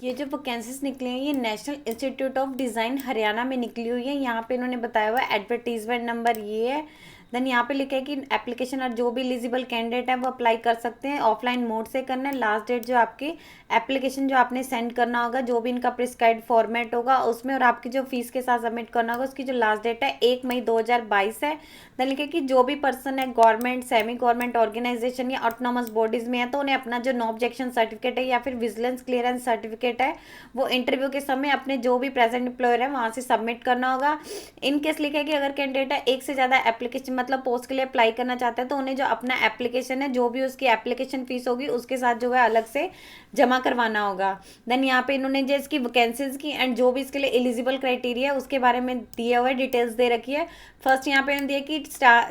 ये जो वैकेंसीज निकली हैं ये national institute of design Haryana में निकली हुई है। यहाँ पे इन्होंने बताया हुआ है एडवर्टीजमेंट नंबर ये है। देन यहाँ पे लिखा है कि एप्लीकेशन और जो भी एलिजिबल कैंडिडेट है वो अप्लाई कर सकते हैं। ऑफलाइन मोड से करना है। लास्ट डेट जो आपकी एप्लीकेशन जो आपने सेंड करना होगा, जो भी इनका प्रिस्क्राइब फॉर्मेट होगा उसमें, और आपकी जो फीस के साथ सबमिट करना होगा, उसकी जो लास्ट डेट है 1 मई 2022 है। देन लिखे कि जो भी पर्सन है गवर्नमेंट, सेमी गवर्नमेंट ऑर्गेनाइजेशन या ऑटोनॉमस बॉडीज में है तो उन्हें अपना जो नो ऑब्जेक्शन सर्टिफिकेट है या फिर विजिलेंस क्लियरेंस सर्टिफिकेट है वो इंटरव्यू के समय अपने जो भी प्रेजेंट एम्प्लॉयर है वहाँ से सबमिट करना होगा। इन केस लिखा है कि अगर कैंडिडेट है एक से ज़्यादा एप्लीकेशन मतलब पोस्ट के लिए अप्लाई करना चाहते हैं तो उन्हें जो अपना एप्लीकेशन है जो भी उसकी एप्लीकेशन फीस होगी उसके साथ जो है अलग से जमा करवाना होगा। देन यहाँ पे इन्होंने जो इसकी वैकेंसीज की एंड जो भी इसके लिए एलिजिबल क्राइटेरिया है उसके बारे में दिया हुआ है, डिटेल्स दे रखी है। फर्स्ट यहाँ पे दिया कि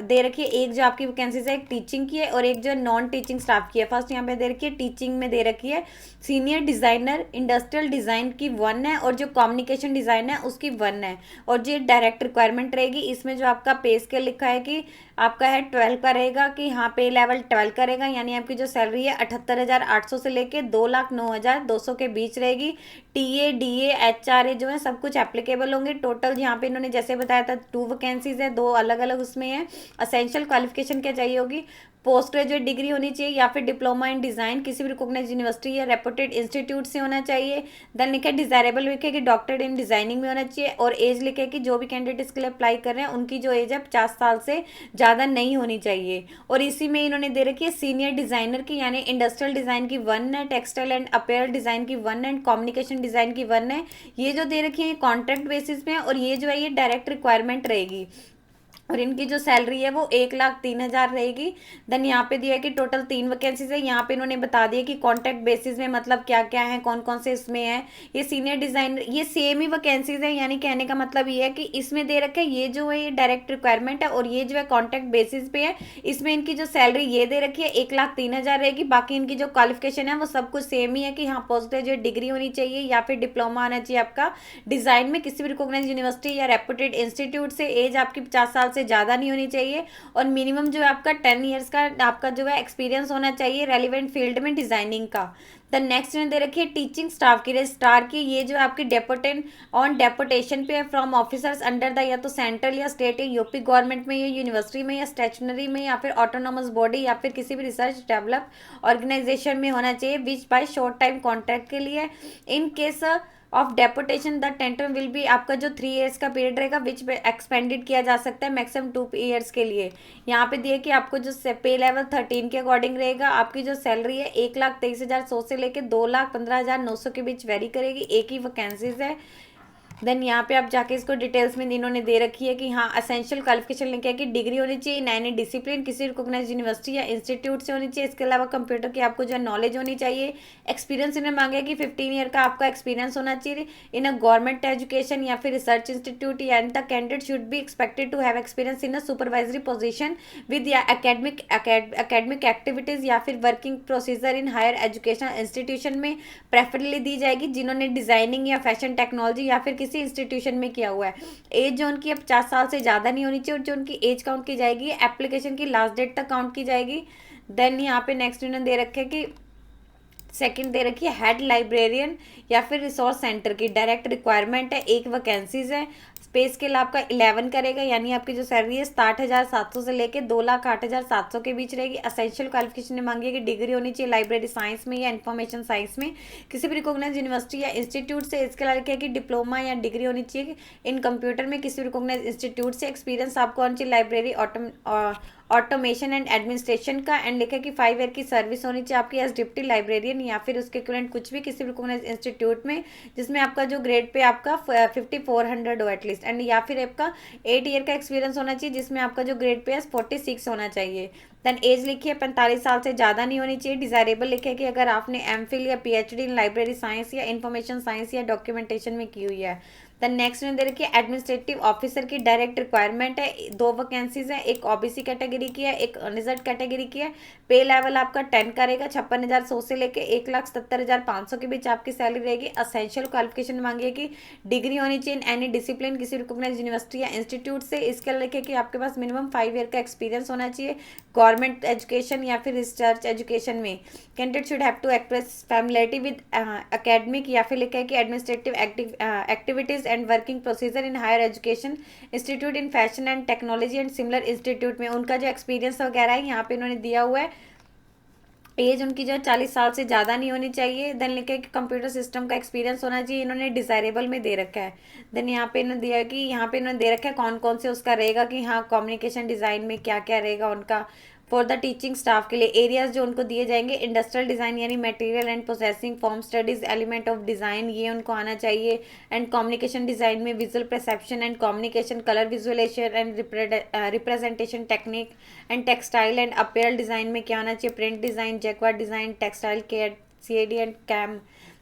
दे रखी है एक जो आपकी वैकेंसीज है एक टीचिंग की है और एक जो नॉन टीचिंग स्टाफ की है। फर्स्ट यहाँ पे दे रखी है टीचिंग में दे रखी है सीनियर डिजाइनर इंडस्ट्रियल डिजाइन की 1 है और जो कम्युनिकेशन डिजाइन है उसकी 1 है। और जो डायरेक्ट रिक्वायरमेंट रहेगी इसमें जो आपका पे स्केल लिखा है कि आपका है 12 का रहेगा, कि हाँ पे लेवल 12 का रहेगा, यानी आपकी जो सैलरी है 78,800 से लेके 2,09,200 के बीच रहेगी। टीए डीए एचआरए जो है सब कुछ एप्लीकेबल होंगे। टोटल यहाँ पे इन्होंने जैसे बताया था 2 वैकेंसीज है, 2 अलग अलग उसमें है। असेंशियल क्वालिफिकेशन क्या चाहिए होगी, पोस्ट ग्रेजुएट डिग्री होनी चाहिए या फिर डिप्लोमा इन डिज़ाइन किसी भी रिकॉग्नाइज यूनिवर्सिटी या रेपुटेड इंस्टीट्यूट से होना चाहिए। देन लिखे डिजायरेबल लिखे कि डॉक्टरेट इन डिजाइनिंग में होना चाहिए। और एज लिखे कि जो भी कैंडिडेट इसके लिए अप्लाई कर रहे हैं उनकी जो एज है 50 साल से ज़्यादा नहीं होनी चाहिए। और इसी में इन्होंने दे रखी है सीनियर डिजाइनर की यानी इंडस्ट्रियल डिजाइन की 1 है, टेक्सटाइल एंड अपीयरल डिजाइन की 1 है, कम्युनिकेशन डिजाइन की 1 है। ये जो दे रखी है कॉन्ट्रैक्ट बेसिस पे है और ये जो है ये डायरेक्ट रिक्वायरमेंट रहेगी और इनकी जो सैलरी है वो 1,03,000 रहेगी। देन यहाँ पे दिया है कि टोटल 3 वैकेंसीज है। यहाँ पे इन्होंने बता दिया कि कॉन्ट्रैक्ट बेसिस में मतलब क्या क्या है, कौन कौन से इसमें है। ये सीनियर डिजाइनर ये सेम ही वैकेंसीज है, यानी कहने का मतलब ये है कि इसमें दे रखा है ये जो है ये डायरेक्ट रिक्वायरमेंट है और ये जो है कॉन्ट्रैक्ट बेसिस पे है। इसमें इनकी जो सैलरी ये दे रखी है 1,03,000 रहेगी। बाकी इनकी जो क्वालिफिकेशन है वो सब कुछ सेम ही है कि हाँ पोस्ट ग्रेजुएट डिग्री होनी चाहिए या फिर डिप्लोमा आना चाहिए आपका डिजाइन में किसी भी रिकॉग्नाइज यूनिवर्सिटी या रेपुटेड इंस्टीट्यूट से। एज आपकी 50 साल से ज़्यादा नहीं होनी चाहिए और मिनिमम जो है आपका 10 ईयर्स का आपका जो है एक्सपीरियंस होना चाहिए रेलिवेंट फील्ड में डिजाइनिंग का। द नेक्स्ट ने दे रखी है टीचिंग स्टाफ की स्टार की, ये जो आपकी डेपुटेंट ऑन डेपुटेशन पे फ्रॉम ऑफिसर्स अंडर द या तो सेंट्रल या स्टेट या यूपी गवर्नमेंट में या यूनिवर्सिटी में या स्टेशनरी में या फिर ऑटोनोमस बॉडी या फिर किसी भी रिसर्च डेवलप ऑर्गेनाइजेशन में होना चाहिए विच बाय शॉर्ट टाइम कॉन्ट्रैक्ट के लिए। In case of deputation the tenter will be आपका जो 3 ईयर्स का पीरियड रहेगा विच एक्सपेंडेड किया जा सकता है मैक्सिमम 2 ईयर्स के लिए। यहाँ पे दिए कि आपको जो पे लेवल 13 के अकॉर्डिंग रहेगा। आपकी जो सैलरी है 1,23,100 से लेकर 2,15,900 के बीच वेरी करेगी। एक ही वैकेंसीज है। देन यहाँ पे आप जाके इसको डिटेल्स में इन्होंने दे रखी है कि हाँ असेंशियल क्वालिफिकेशन लिखा है कि डिग्री होनी चाहिए इन एनी डिसिप्लिन किसी रिकॉग्नाइज यूनिवर्सिटी या इंस्टीट्यूट से होनी चाहिए। इसके अलावा कंप्यूटर की आपको जो है नॉलेज होनी चाहिए। एक्सपीरियंस इन्हें मांगे कि 15 ईयर का आपका एक्सपीरियंस होना चाहिए इन अ गवर्नमेंट एजुकेशन या फिर रिसर्च इंस्टीट्यूट या the candidate should be expected to have experience in a supervisory position with या एकेडमिक एक्टिविटीज या फिर working procedure in higher educational institution में प्रेफरली दी जाएगी जिन्होंने डिजाइनिंग या फैशन टेक्नोलॉजी या फिर किसी इंस्टीट्यूशन में किया हुआ है। एज जो उनकी 50 साल से ज़्यादा नहीं होनी चाहिए और जो उनकी एज काउंट की जाएगी एप्लीकेशन की लास्ट डेट तक काउंट की जाएगी। देन यहाँ पे नेक्स्ट इन्होंने दे रखे कि सेकंड दे रखी है हेड लाइब्रेरियन या फिर रिसोर्स सेंटर की डायरेक्ट रिक्वायरमेंट है। एक वैकेंसीज है। स्पेस के लिए आपका 11 करेगा यानी आपकी जो सैलरी है 60,700 से लेके 2,08,700 के बीच रहेगी। असेंशियल क्वालिफिकेशन ने मांगी है कि डिग्री होनी चाहिए लाइब्रेरी साइंस में या इन्फॉर्मेशन साइंस में किसी भी रिकॉग्नाइज यूनिवर्सिटी या इंस्टीट्यूट से। इसके अलावा क्या कि डिप्लोमा या डिग्री होनी चाहिए इन कंप्यूटर में किसी भी रिकॉग्नाइज इंस्टीट्यूट से। एक्सपीरियंस आपको होना चाहिए लाइब्रेरी ऑटोमेशन एंड एडमिनिस्ट्रेशन का एंड लिखा कि 5 ईयर की सर्विस होनी चाहिए आपकी एज डिप्टी लाइब्रेरियन या फिर उसके इक्विवेलेंट कुछ भी किसी भी रिकॉग्नाइज इंस्टीट्यूट में जिसमें आपका जो ग्रेड पे आपका 5400 हो एटलीस्ट एंड या फिर आपका 8 ईयर का एक्सपीरियंस होना चाहिए जिसमें आपका जो ग्रेड पे है 46 होना चाहिए। देन एज लिखी है 45 साल से ज़्यादा नहीं होनी चाहिए। डिजायरेबल लिखे है कि अगर आपने एमफिल या पीएचडी इन लाइब्रेरी साइंस या इंफॉर्मेशन साइंस या डॉक्यूमेंटेशन में की हुई है। द नेक्स्ट में दे रखी है एडमिनिस्ट्रेटिव ऑफिसर की डायरेक्ट रिक्वायरमेंट है, 2 वैकेंसीज है, एक ओबीसी कैटेगरी की है, एक अनरिजर्व कैटेगरी की है। पे लेवल आपका 10 का रहेगा, 56,100 से लेके 1,77,500 के बीच आपकी सैलरी रहेगी। असेंशियल क्वालिफिकेशन मांगी है कि डिग्री होनी चाहिए इन एनी डिसिप्लिन किसी रिकॉग्नाइज्ड यूनिवर्सिटी या इंस्टीट्यूट से। इसके लिखे कि आपके पास मिनिमम 5 ईयर का एक्सपीरियंस होना चाहिए गवर्नमेंट एजुकेशन या फिर रिसर्च एजुकेशन में। Candidate should have to express familiarity with academic या फिर लिखा है कि administrative activities and working procedure in higher education institute in fashion and technology and similar institute में। उनका जो एक्सपीरियंस वगैरह है यहाँ पे इन्होंने दिया हुआ है। एज उनकी जो है 40 साल से ज़्यादा नहीं होनी चाहिए। देन लिखा है कि कंप्यूटर सिस्टम का एक्सपीरियंस होना चाहिए, इन्होंने डिजायरेबल में दे रखा है। देन यहाँ पे इन्होंने दिया है कि यहाँ पे इन्होंने दे रखा है कौन कौन से उसका रहेगा कि हाँ कम्युनिकेशन डिज़ाइन में क्या क्या रहेगा उनका फॉर द टीचिंग स्टाफ के लिए। एरियाज जो उनको दिए जाएंगे इंडस्ट्रियल डिज़ाइन यानी material and processing, form studies, element of design ये उनको आना चाहिए। एंड कम्युनिकेशन डिज़ाइन में visual perception and communication, colour visualisation and representation technique and textile and apparel design में क्या आना चाहिए print design, jacquard design, textile care, CAD and CAM.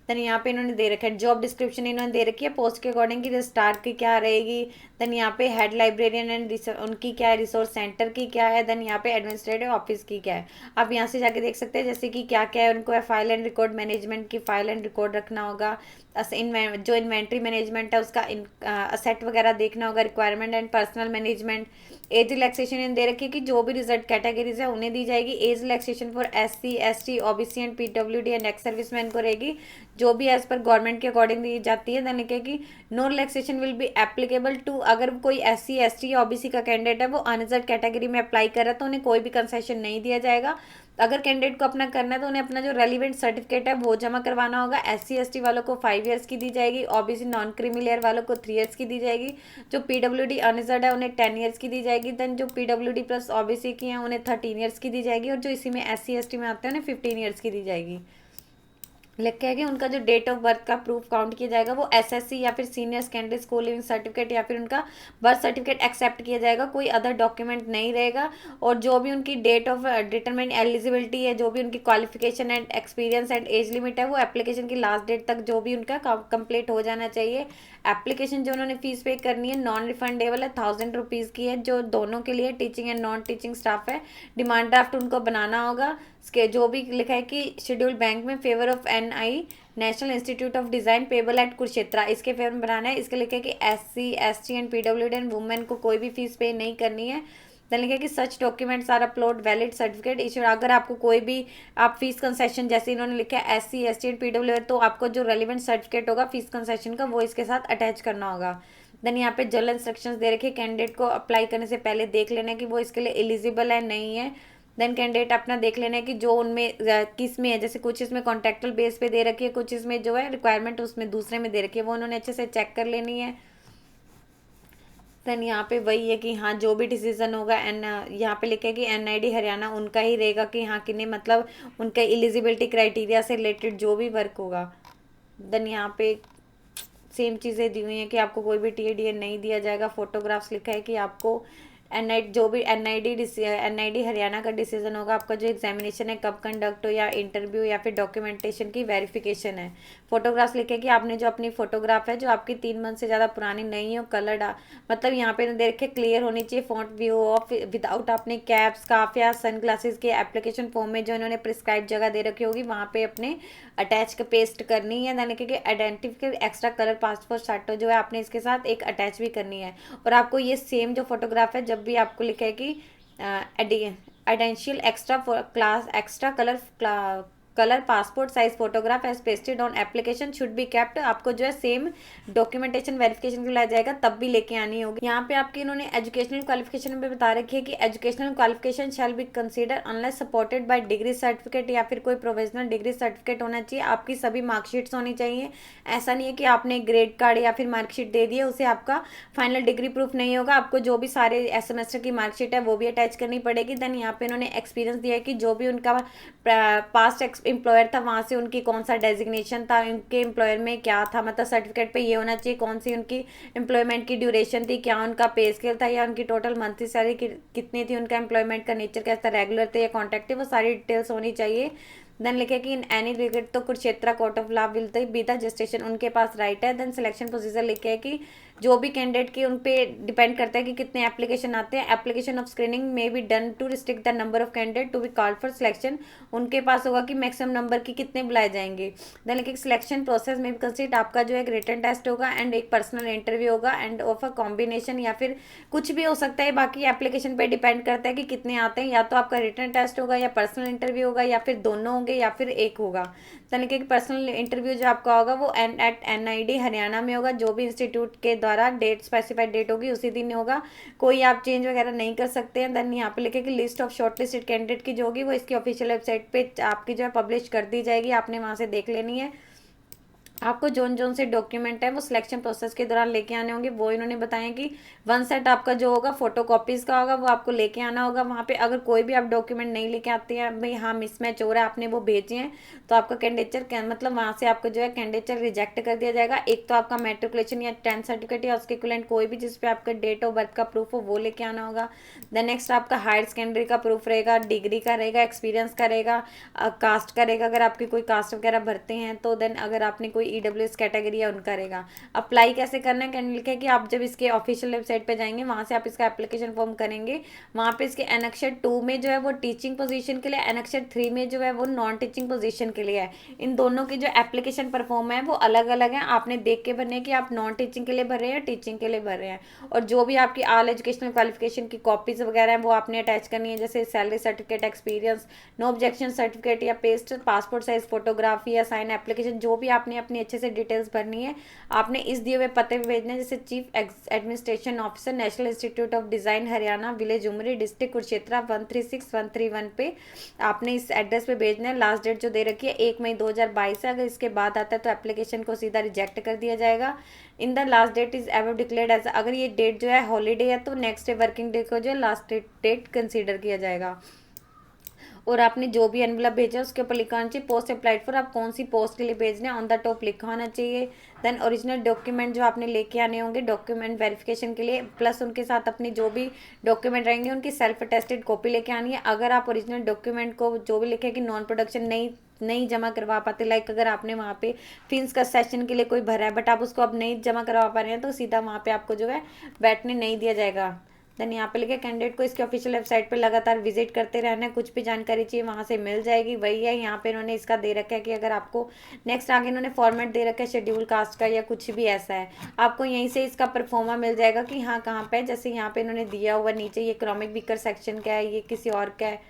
Then यहाँ पे इन्होंने दे रखा है जॉब डिस्क्रिप्शन इन्होंने दे रखी है पोस्ट के अकॉर्डिंग की रजिस्ट्रार की क्या रहेगी। देन यहाँ पे हेड लाइब्रेरियन एंड उनकी क्या है, रिसोर्स सेंटर की क्या है, देन यहाँ पे एडमिनिस्ट्रेटिव ऑफिस की क्या है। आप यहाँ से जाके देख सकते हैं जैसे कि क्या क्या है उनको फाइल एंड रिकॉर्ड मैनेजमेंट की फाइल एंड रिकॉर्ड रखना होगा, जो इन्वेंट्री मैनेजमेंट है उसका असेट वगैरह देखना होगा, requirement and personnel management. Age relaxation इन दे रखी है कि जो भी रिजल्ट कैटेगरीज है उन्हें दी जाएगी। Age relaxation for SC, ST, OBC and PWD and ex serviceman को रहेगी जो भी एज पर गवर्नमेंट के अकॉर्डिंग दी जाती है। देन कि no relaxation will be applicable to, अगर कोई एससी, एसटी या ओबीसी का कैंडिडेट है वो अनरिजर्व कैटेगरी में अप्लाई कर रहा है तो उन्हें कोई भी कंसेशन नहीं दिया जाएगा। अगर कैंडिडेट को अपना करना है तो उन्हें अपना जो रेलिवेंट सर्टिफिकेट है वो जमा करवाना होगा। एससी एसटी वालों को 5 ईयर्स की दी जाएगी, ओबीसी नॉन क्रीमी लेयर वालों को 3 ईयर्स की दी जाएगी, जो पीडब्ल्यूडी अनरिजर्व है उन्हें 10 ईयर्स की दी जाएगी। देन जो पीडब्ल्यूडी प्लस ओबीसी की हैं उन्हें 13 ईयर्स की दी जाएगी, और जो इसी में एससी एसटी में आते हैं उन्हें 15 ईयर्स की दी जाएगी। लिखा है कि उनका जो डेट ऑफ बर्थ का प्रूफ काउंट किया जाएगा वो एसएससी या फिर senior secondary school leaving certificate या फिर उनका बर्थ सर्टिफिकेट एक्सेप्ट किया जाएगा, कोई अदर डॉक्यूमेंट नहीं रहेगा। और जो भी उनकी डेट ऑफ डिटरमाइन एलिजिबिलिटी है, जो भी उनकी qualification and experience and age limit है वो एप्लीकेशन की लास्ट डेट तक जो भी उनका कंप्लीट हो जाना चाहिए। एप्लीकेशन जो उन्होंने फीस पे करनी है नॉन रिफंडेबल है, 1000 रुपीज़ की है जो दोनों के लिए teaching and non teaching staff है। डिमांड ड्राफ्ट उनको बनाना होगा। इसके जो भी लिखा है कि शेड्यूल बैंक में favour of NI national institute of design payable at Kurukshetra इसके फेवर में बनाना है। इसके लिखा है कि SC, ST and PWD and women को कोई भी फीस पे नहीं करनी है। देन लिखा है कि such documents are upload valid certificate issued, अगर आपको कोई भी आप फीस कंसेशन जैसे इन्होंने लिखा है एससी, एसटी एंड पीडब्ल्यूडी तो आपको जो रेलिवेंट सर्टिफिकेट होगा फीस कंसेशन का वो इसके साथ अटैच करना होगा। देन यहाँ पे जनरल इंस्ट्रक्शंस दे रखे कैंडिडेट को अप्लाई करने से पहले देख लेना है कि वो इसके लिए एलिजिबल है नहीं है। देन कैंडिडेट अपना देख लेना है कि जो उनमें किस में है, जैसे कुछ इसमें कॉन्ट्रेक्चुअल बेस पे दे रखी है, कुछ इसमें जो है रिक्वायरमेंट उसमें दूसरे में दे रखी है, वो उन्होंने अच्छे से चेक कर लेनी है। देन यहाँ पे वही है कि हाँ जो भी डिसीजन होगा यहाँ पे लिखे कि एनआईडी हरियाणा उनका ही रहेगा कि हाँ किन्हें मतलब उनके एलिजिबिलिटी क्राइटेरिया से रिलेटेड जो भी वर्क होगा। देन यहाँ पे सेम चीज़ें दी हुई हैं कि आपको कोई भी टीएडीए नहीं दिया जाएगा। फोटोग्राफ्स लिखा है कि आपको जो भी एनआईडी हरियाणा का डिसीजन होगा, आपका जो एग्जामिनेशन है कब कंडक्ट हो या इंटरव्यू या फिर डॉक्यूमेंटेशन की वेरिफिकेशन है। फोटोग्राफ्स लिखे कि आपने जो अपनी फोटोग्राफ है जो आपकी 3 मंथ से ज़्यादा पुरानी नहीं हो, कलर्ड मतलब यहाँ पे दे रखे क्लियर होनी चाहिए, फॉन्ट व्यू ऑफ विदाउट आपने कैप्स स्कार्फ या सन ग्लासेस के एप्लीकेशन फॉर्म में जो इन्होंने प्रिस्क्राइब जगह दे रखी होगी वहाँ पे अपने अटैच पेस्ट करनी है। यानी कि आइडेंटिफिकेट एक्स्ट्रा कलर पासपोर्ट फोटो जो है आपने इसके साथ एक अटैच भी करनी है। और आपको ये सेम जो फोटोग्राफ है जब भी आपको लिखा है कि identical extra class extra colour passport size photograph as pasted on application should be kept, आपको जो है सेम डॉक्यूमेंटेशन वेरिफिकेशन के लिए जाएगा तब भी लेके आनी होगी। यहाँ पे आपके इन्होंने एजुकेशनल क्वालिफिकेशन में बता रखी है कि educational qualification shall be consider unless supported by degree certificate या फिर कोई प्रोविजनल डिग्री सर्टिफिकेट होना चाहिए। आपकी सभी मार्कशीट्स होनी चाहिए। ऐसा नहीं है कि आपने ग्रेड कार्ड या फिर मार्कशीट दे दी है उसे आपका फाइनल डिग्री प्रूफ नहीं होगा, आपको जो भी सारे सेमेस्टर की मार्कशीट है वो भी अटैच करनी पड़ेगी। देन यहाँ पे इन्होंने एक्सपीरियंस दिया है कि जो भी उनका पास्ट एम्प्लॉयर था वहाँ से उनकी कौन सा डेजिग्नेशन था, उनके एम्प्लॉयर में क्या था, मतलब सर्टिफिकेट पे ये होना चाहिए कौन सी उनकी एम्प्लॉयमेंट की ड्यूरेशन थी, क्या उनका पे स्केल था या उनकी टोटल मंथली सैलरी कितनी थी, उनका एम्प्लॉयमेंट का नेचर कैसा था, रेगुलर थे या कॉन्ट्रैक्टिव, वो सारी डिटेल्स होनी चाहिए। देन लिखे कि इन एनी रिगेट तो Kurukshetra court of law will be the justice, उनके पास राइट है। देन सिलेक्शन प्रोसीजर लिखे है कि जो भी कैंडिडेट की उन पे डिपेंड करता है कि कितने एप्लीकेशन आते हैं। एप्लीकेशन ऑफ स्क्रीनिंग में be done to restrict the number of candidate to be called for selection, उनके पास होगा कि मैक्सिमम नंबर की कितने बुलाए जाएंगे। देन लिखे सिलेक्शन प्रोसेस में भी कंसिस्ट आपका जो है एक रिटन टेस्ट होगा एंड एक पर्सनल इंटरव्यू होगा एंड ऑफ अ कॉम्बिनेशन, या फिर कुछ भी हो सकता है, बाकी एप्लीकेशन पे डिपेंड करता है कि कितने आते हैं। या तो आपका रिटन टेस्ट होगा या पर्सनल इंटरव्यू होगा या फिर दोनों होंगे या फिर एक होगा। यानी कि पर्सनल इंटरव्यू जो आपका होगा वो एट NID हरियाणा में होगा, जो भी इंस्टीट्यूट के द्वारा डेट स्पेसिफाइड डेट होगी उसी दिन होगा, कोई आप चेंज वगैरह नहीं कर सकते हैं। देन यहाँ पे लिखे कि लिस्ट ऑफ शॉर्टलिस्टेड कैंडिडेट की जो होगी वो इसकी ऑफिशियल वेबसाइट पे आपकी जो है पब्लिश कर दी जाएगी, आपने वहाँ से देख लेनी है। आपको जोन से डॉक्यूमेंट है वो सिलेक्शन प्रोसेस के दौरान लेके आने होंगे, वो इन्होंने बताया कि 1 सेट आपका जो होगा फोटो कॉपीज़ का होगा, वो आपको लेके आना होगा वहाँ पे। अगर कोई भी आप डॉक्यूमेंट नहीं लेके आते हैं, भाई हाँ मिसमैच हो रहा है, आपने वो भेजे हैं, तो आपका कैंडिडेचर मतलब वहाँ से आपको जो है कैंडिडेचर रिजेक्ट कर दिया जाएगा। एक तो आपका मेट्रिकुलेशन या 10th सर्टिफिकेट या उसके इक्विवेलेंट कोई भी जिसपे आपका डेट ऑफ बर्थ का प्रूफ हो वो लेके आना होगा। देन नेक्स्ट आपका हायर सेकेंडरी का प्रूफ रहेगा, डिग्री का रहेगा, एक्सपीरियंस का रहेगा, कास्ट का रहेगा, अगर आपकी कोई कास्ट वगैरह भरते हैं तो। देन अगर आपने कोई EWS कैटेगरी है उनका रहेगा। अप्लाई कैसे करना है, कैंडिडेट लिखा है कि आप जब इसके ऑफिशियल वेबसाइट पे जाएंगे वहाँ से आप इसका एप्लीकेशन फॉर्म करेंगे, वहाँ पे इसके एनेक्सर 2 में जो है वो टीचिंग पोजीशन के लिए, एनेक्सर 3 में जो है वो नॉन टीचिंग पोजीशन के लिए है। इन दोनों की जो एप्लीकेशन परफॉर्म है वो अलग अलग है, आपने देख के भरने कि आप नॉन टीचिंग के लिए भर रहे हैं या टीचिंग के लिए भर रहे हैं। और जो भी आपकी ऑल एजुकेशनल क्वालिफिकेशन की कॉपीज वगैरह है वो आपने अटैच करनी है, जैसे salary certificate, experience, no objection certificate या पेस्ट, पासपोर्ट साइज फोटोग्राफी या साइन एप्लीकेशन, जो भी आपने अपनी अच्छे से डिटेल्स भरनी है आपने इस दिए हुए पते पे भेजना है, जैसे chief administration officer, national institute of design Haryana, village Umri, district Kurukshetra 136131 पे आपने इस एड्रेस पे भेजना है। लास्ट डेट जो दे रखी है 1 मई 2022 है, अगर इसके बाद आता है तो एप्लीकेशन को सीधा रिजेक्ट कर दिया जाएगा। In the last date is ever declared as, अगर ये डेट जो है हॉलीडे है तो नेक्स्ट डे वर्किंग डे को जो है लास्ट डेट कंसीडर किया जाएगा। और आपने जो भी एनवलप भेजा उसके ऊपर लिखा होना चाहिए पोस्ट अप्लाइड फॉर, आप कौन सी पोस्ट के लिए भेज रहे हैं ऑन द टॉप लिखा होना चाहिए। देन ओरिजिनल डॉक्यूमेंट जो आपने लेके आने होंगे डॉक्यूमेंट वेरिफिकेशन के लिए, प्लस उनके साथ अपने जो भी डॉक्यूमेंट रहेंगे उनकी सेल्फ अटेस्टेड कॉपी लेके आनी है। अगर आप ओरिजिनल डॉक्यूमेंट को जो भी लिखे कि नॉन प्रोडक्शन नहीं जमा करवा पाते, लाइक अगर आपने वहाँ पे फीस का सेशन के लिए कोई भरा है बट आप उसको अब नहीं जमा करवा पा रहे हैं तो सीधा वहाँ पे आपको जो है बैठने नहीं दिया जाएगा। देन यहाँ पे लिखे कैंडिडेट को इसके ऑफिशियल वेबसाइट पे लगातार विजिट करते रहना है, कुछ भी जानकारी चाहिए वहाँ से मिल जाएगी। वही है यहाँ पे इन्होंने इसका दे रखा है कि अगर आपको नेक्स्ट आगे इन्होंने फॉर्मेट दे रखा है शेड्यूल कास्ट का या कुछ भी ऐसा है, आपको यहीं से इसका परफॉर्मा मिल जाएगा कि हाँ कहाँ पे है। जैसे यहाँ पे इन्होंने दिया हुआ नीचे ये इकोनॉमिक वीकर सेक्शन का है, ये किसी और का है,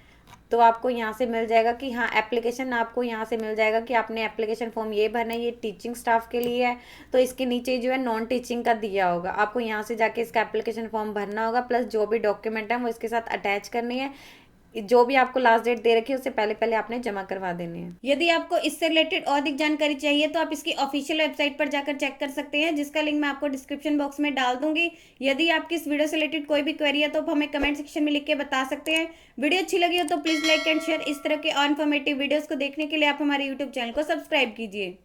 तो आपको यहाँ से मिल जाएगा कि हाँ एप्लीकेशन आपको यहाँ से मिल जाएगा कि आपने एप्लीकेशन फॉर्म ये भरना है, ये टीचिंग स्टाफ के लिए है तो इसके नीचे जो है नॉन टीचिंग का दिया होगा, आपको यहाँ से जाके इसका एप्लीकेशन फॉर्म भरना होगा, प्लस जो भी डॉक्यूमेंट है वो इसके साथ अटैच करनी है। जो भी आपको लास्ट डेट दे रखी है उससे पहले पहले आपने जमा करवा देने हैं। यदि आपको इससे रिलेटेड और अधिक जानकारी चाहिए तो आप इसकी ऑफिशियल वेबसाइट पर जाकर चेक कर सकते हैं, जिसका लिंक मैं आपको डिस्क्रिप्शन बॉक्स में डाल दूंगी। यदि आपकी इस वीडियो से रिलेटेड कोई भी क्वेरी है तो आप हमें कमेंट सेक्शन में लिख के बता सकते हैं। वीडियो अच्छी लगी हो तो प्लीज लाइक एंड शेयर। इस तरह के और इन्फॉर्मेटिव वीडियोज को देखने के लिए आप हमारे यूट्यूब चैनल को सब्सक्राइब कीजिए।